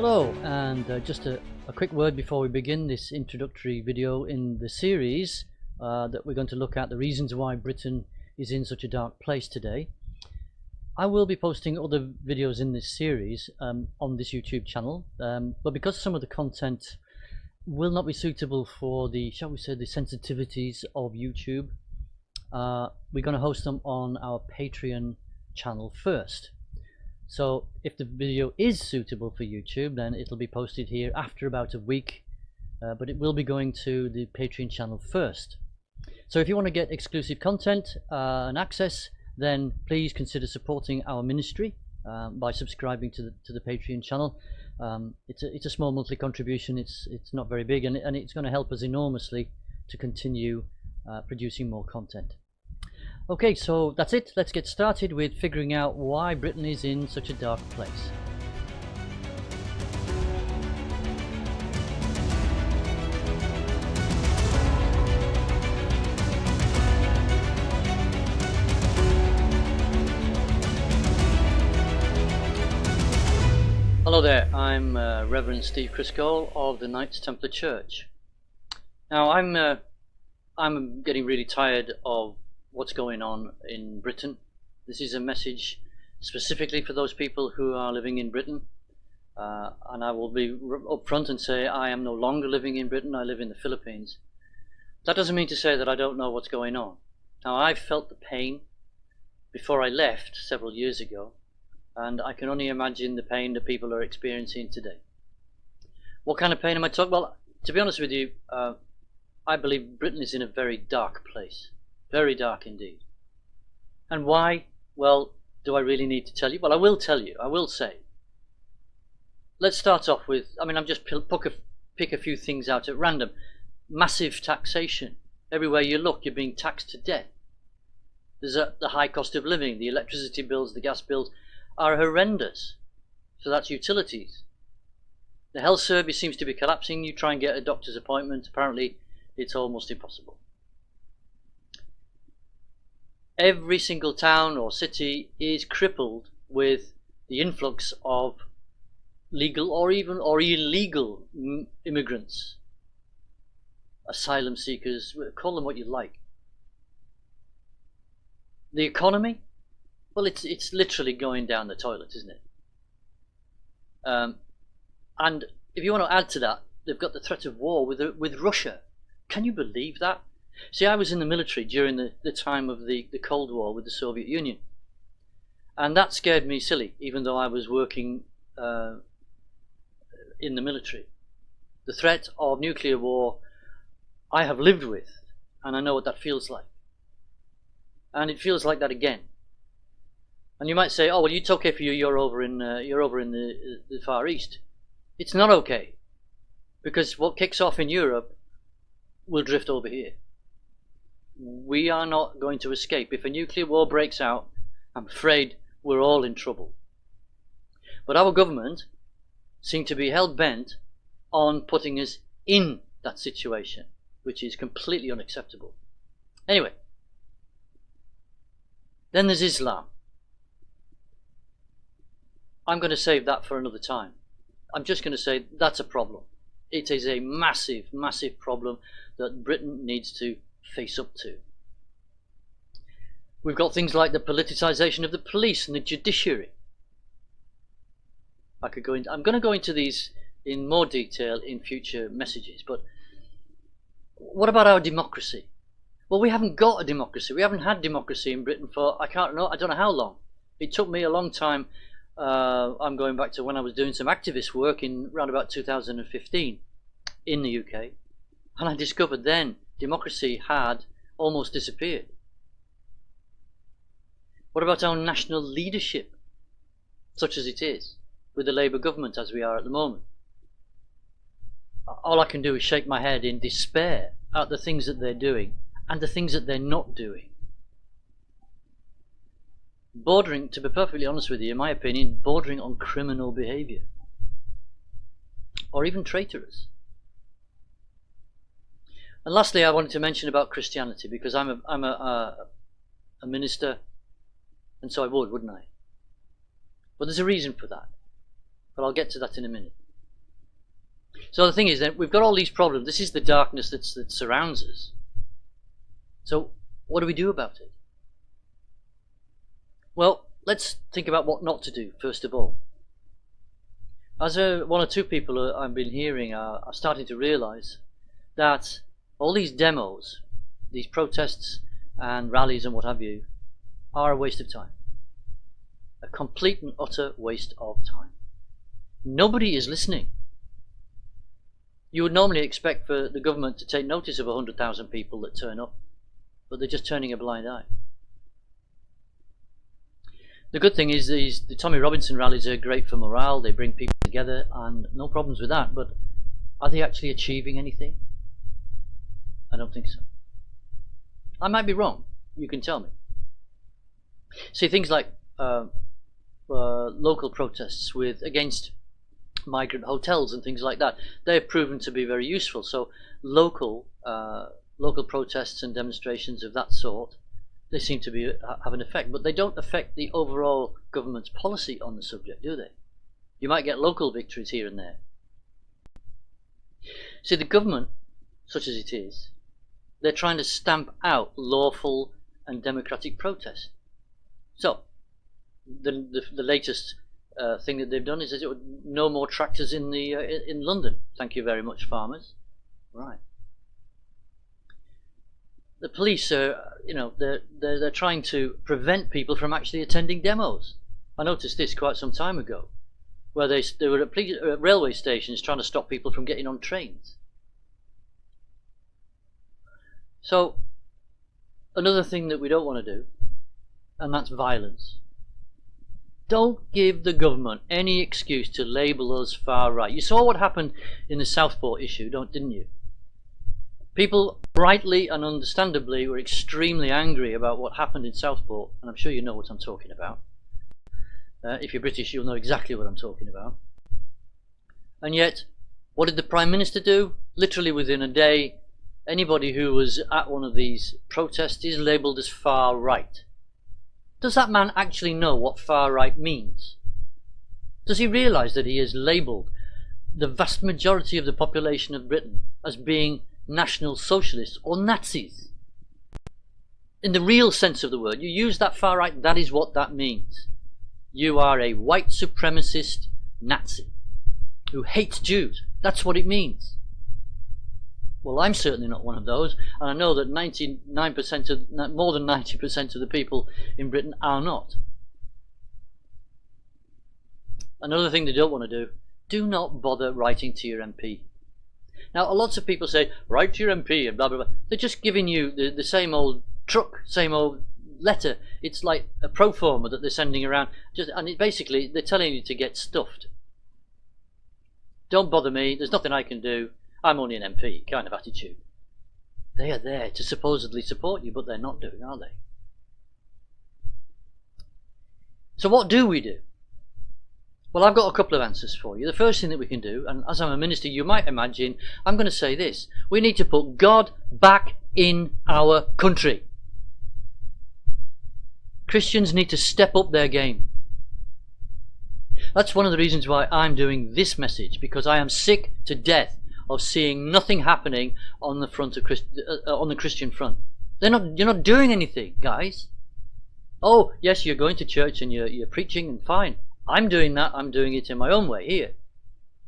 Hello, and just a quick word before we begin this introductory video in the series that we're going to look at the reasons why Britain is in such a dark place today. I will be posting other videos in this series on this YouTube channel, but because some of the content will not be suitable for the, shall we say, the sensitivities of YouTube, we're going to host them on our Patreon channel first. So if the video is suitable for YouTube, then it'll be posted here after about a week, but it will be going to the Patreon channel first. So if you want to get exclusive content and access, then please consider supporting our ministry by subscribing to the Patreon channel. It's a small monthly contribution. It's not very big, and it's going to help us enormously to continue producing more content. Okay, so that's it. Let's get started with figuring out why Britain is in such a dark place. Hello there, I'm Reverend Steve Criscole of the Knights Templar Church. Now I'm getting really tired of what's going on in Britain. This is a message specifically for those people who are living in Britain, and I will be upfront and say I am no longer living in Britain. I live in the Philippines. That doesn't mean to say that I don't know what's going on. Now, I've felt the pain before I left several years ago, and I can only imagine the pain that people are experiencing today. What kind of pain am I talking about? Well, to be honest with you, I believe Britain is in a very dark place. Very dark indeed. And why? Well, do I really need to tell you? Well, I will tell you. I will say. Let's start off with, I'm just pick a few things out at random. Massive taxation. Everywhere you look, you're being taxed to death. There's the high cost of living. The electricity bills, the gas bills are horrendous. So that's utilities. The health service seems to be collapsing. You try and get a doctor's appointment. Apparently, it's almost impossible. Every single town or city is crippled with the influx of legal or illegal immigrants, asylum seekers, call them what you like. The economy, well, it's literally going down the toilet, isn't it? And if you want to add to that, they've got the threat of war with Russia. Can you believe that? See, I was in the military during the time of the Cold War with the Soviet Union, and that scared me silly, even though I was working in the military. The threat of nuclear war I have lived with, and I know what that feels like, and it feels like that again. And you might say, oh well, it's okay for you, you're over in the Far East. It's not okay, because what kicks off in Europe will drift over here. We are not going to escape. If a nuclear war breaks out, I'm afraid we're all in trouble. But our government seem to be hell-bent on putting us in that situation, which is completely unacceptable. Anyway, then there's Islam. I'm going to save that for another time. I'm just going to say that's a problem. It is a massive, massive problem that Britain needs to face up to. We've got things like the politicization of the police and the judiciary. I'm going to go into these in more detail in future messages, but what about our democracy? Well, we haven't got a democracy. We haven't had democracy in Britain for I don't know how long. It took me a long time. I'm going back to when I was doing some activist work in around about 2015 in the UK, and I discovered then democracy had almost disappeared. What about our national leadership, such as it is, with the Labour government as we are at the moment? All I can do is shake my head in despair at the things that they're doing and the things that they're not doing. Bordering, to be perfectly honest with you, in my opinion, bordering on criminal behaviour, or even traitorous. And lastly, I wanted to mention about Christianity, because I'm a minister, and so I would, wouldn't I? But there's a reason for that. But I'll get to that in a minute. So the thing is that we've got all these problems. This is the darkness that surrounds us. So what do we do about it? Well, let's think about what not to do, first of all. As one or two people I've been hearing are starting to realize that all these demos, these protests and rallies and what have you, are a waste of time. A complete and utter waste of time. Nobody is listening. You would normally expect for the government to take notice of 100,000 people that turn up, but they're just turning a blind eye. The good thing is the Tommy Robinson rallies are great for morale. They bring people together and no problems with that, but are they actually achieving anything? I don't think so. I might be wrong. You can tell me. See, things like local protests against migrant hotels and things like that, they've proven to be very useful. So local protests and demonstrations of that sort, they seem to have an effect, but they don't affect the overall government's policy on the subject, do they? You might get local victories here and there. See, the government, such as it is, they're trying to stamp out lawful and democratic protest. So the latest thing that they've done is that no more tractors in London. Thank you very much, farmers. Right. The police are, they're trying to prevent people from actually attending demos. I noticed this quite some time ago, where they were at railway stations trying to stop people from getting on trains. So another thing that we don't want to do, and that's violence. Don't give the government any excuse to label us far right. You saw what happened in the Southport issue, didn't you? People rightly and understandably were extremely angry about what happened in Southport, and I'm sure you know what I'm talking about. If you're British, you'll know exactly what I'm talking about. And yet, what did the Prime Minister do? Literally within a day, anybody who was at one of these protests is labelled as far right. Does that man actually know what far right means? Does he realise that he has labelled the vast majority of the population of Britain as being National Socialists or Nazis? In the real sense of the word, you use that far right, that is what that means. You are a white supremacist Nazi who hates Jews. That's what it means. Well, I'm certainly not one of those, and I know that more than 90% of the people in Britain are not. Another thing they don't want to do not bother writing to your MP. Now, lots of people say, write to your MP and blah, blah, blah. They're just giving you the same old truck, same old letter. It's like a pro forma that they're sending around, basically they're telling you to get stuffed. Don't bother me, there's nothing I can do, I'm only an MP kind of attitude. They are there to supposedly support you, but they're not doing, are they? So what do we do? Well, I've got a couple of answers for you. The first thing that we can do, and as I'm a minister, you might imagine, I'm going to say this. We need to put God back in our country. Christians need to step up their game. That's one of the reasons why I'm doing this message, because I am sick to death of seeing nothing happening on the front of on the Christian front. You're not doing anything, guys. Oh, yes, you're going to church and you're preaching, and fine. I'm doing that. I'm doing it in my own way here.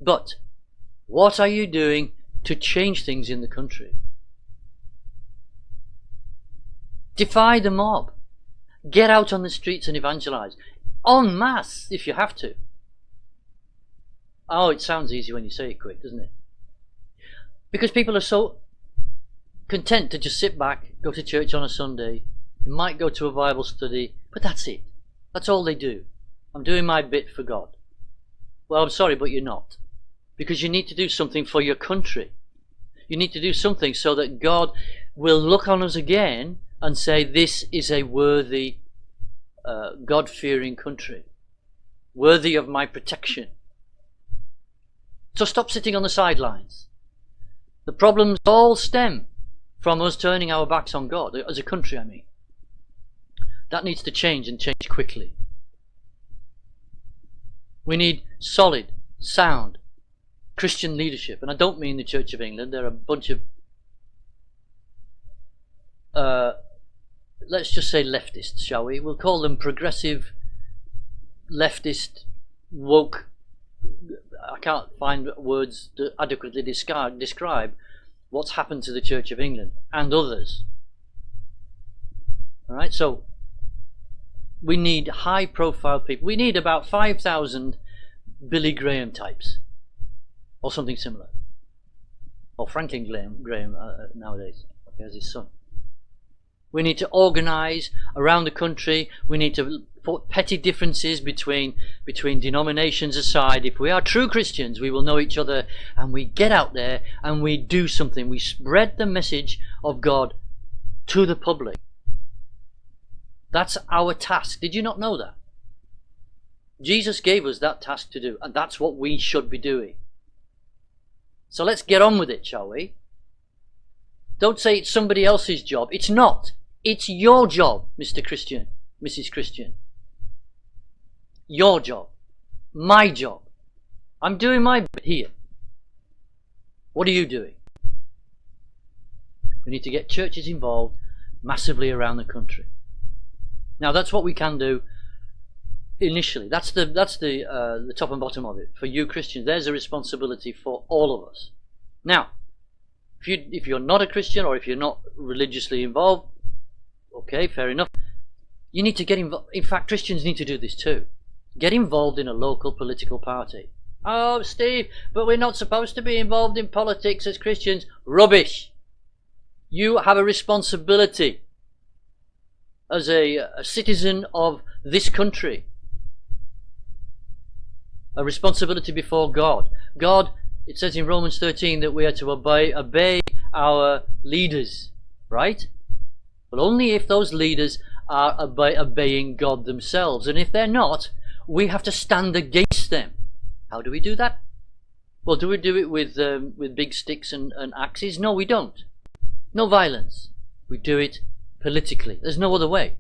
But what are you doing to change things in the country? Defy the mob. Get out on the streets and evangelize. En masse, if you have to. Oh, it sounds easy when you say it quick, doesn't it? Because people are so content to just sit back, go to church on a Sunday. They might go to a Bible study, but that's it. That's all they do. I'm doing my bit for God. Well, I'm sorry, but you're not. Because you need to do something for your country. You need to do something so that God will look on us again and say, this is a worthy, God-fearing country. Worthy of my protection. So stop sitting on the sidelines. The problems all stem from us turning our backs on God, as a country, I mean. That needs to change, and change quickly. We need solid, sound, Christian leadership, and I don't mean the Church of England. There are a bunch of let's just say leftists, shall we? We'll call them progressive, leftist, woke. I can't find words to adequately describe what's happened to the Church of England and others. All right, so we need high-profile people. We need about 5,000 Billy Graham types, or something similar, or Franklin Graham nowadays. Okay, as his son. We need to organise around the country. We need to put petty differences between denominations aside. If we are true Christians, we will know each other, and we get out there and we do something. We spread the message of God to the public. That's our task. Did you not know that? Jesus gave us that task to do, and that's what we should be doing. So let's get on with it, shall we? Don't say it's somebody else's job. It's not. It's your job, Mr. Christian, Mrs. Christian. Your job. My job. I'm doing my bit here. What are you doing? We need to get churches involved massively around the country. Now that's what we can do initially. That's the top and bottom of it. For you Christians, there's a responsibility for all of us. Now, if you're not a Christian, or if you're not religiously involved, okay, fair enough. You need to get involved. In fact, Christians need to do this too. Get involved in a local political party. Oh, Steve, but we're not supposed to be involved in politics as Christians. Rubbish. You have a responsibility as a citizen of this country. A responsibility before God. God, it says in Romans 13 that we are to obey our leaders, right? But only if those leaders are obeying God themselves. And if they're not, we have to stand against them. How do we do that? Well, do we do it with big sticks and axes? No, we don't. No violence. We do it politically. There's no other way.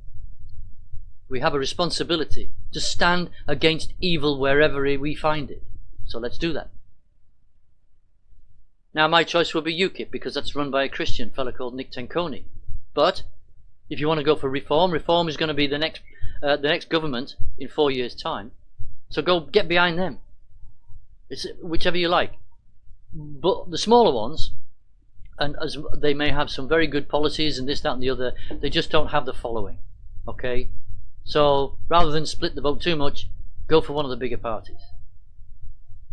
We have a responsibility to stand against evil wherever we find it. So let's do that. Now my choice will be UKIP, because that's run by a Christian fellow called Nick Tenconi. But if you want to go for reform is going to be the next government in 4 years' time. So go get behind them. It's whichever you like. But the smaller ones, and as they may have some very good policies and this, that, and the other, they just don't have the following. Okay, so rather than split the vote too much, go for one of the bigger parties.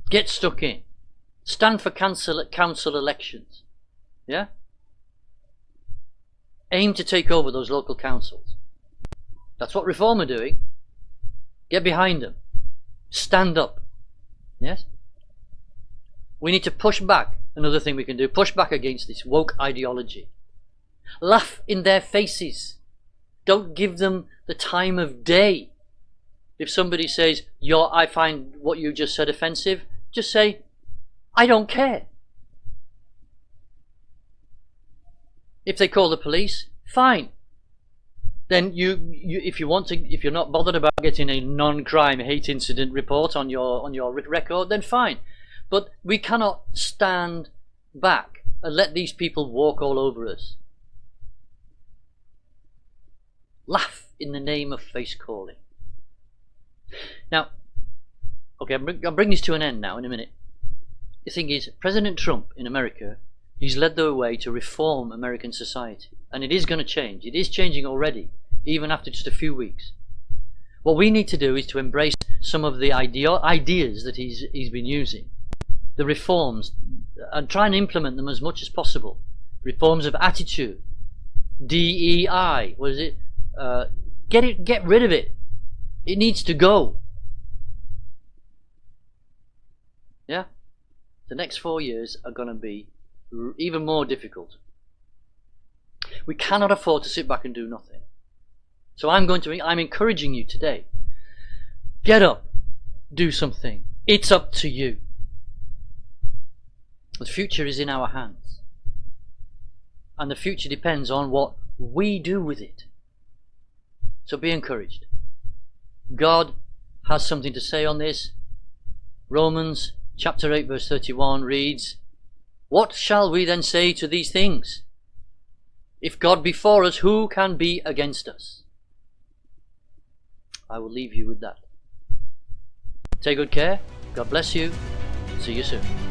Get stuck in. Stand for council elections. Yeah. Aim to take over those local councils. That's what Reform are doing. Get behind them. Stand up. Yes? We need to push back. Another thing we can do, push back against this woke ideology. Laugh in their faces. Don't give them the time of day. If somebody says, I find what you just said offensive, just say, I don't care. If they call the police, fine. Then if you're not bothered about getting a non-crime hate incident report on your record, then fine. But we cannot stand back and let these people walk all over us. Laugh in the name of face calling. Now, okay, I'll bring this to an end now in a minute. The thing is, President Trump in America, he's led the way to reform American society. And it is going to change. It is changing already, even after just a few weeks. What we need to do is to embrace some of the ideas that he's been using. The reforms, and try and implement them as much as possible. Reforms of attitude. DEI, what is it? Get rid of it. It needs to go. Yeah? The next 4 years are going to be even more difficult. We cannot afford to sit back and do nothing. So I'm encouraging you today. Get up. Do something. It's up to you. The future is in our hands. And the future depends on what we do with it. So be encouraged. God has something to say on this. Romans chapter 8 verse 31 reads, "What shall we then say to these things? If God be for us, who can be against us?" I will leave you with that. Take good care. God bless you. See you soon.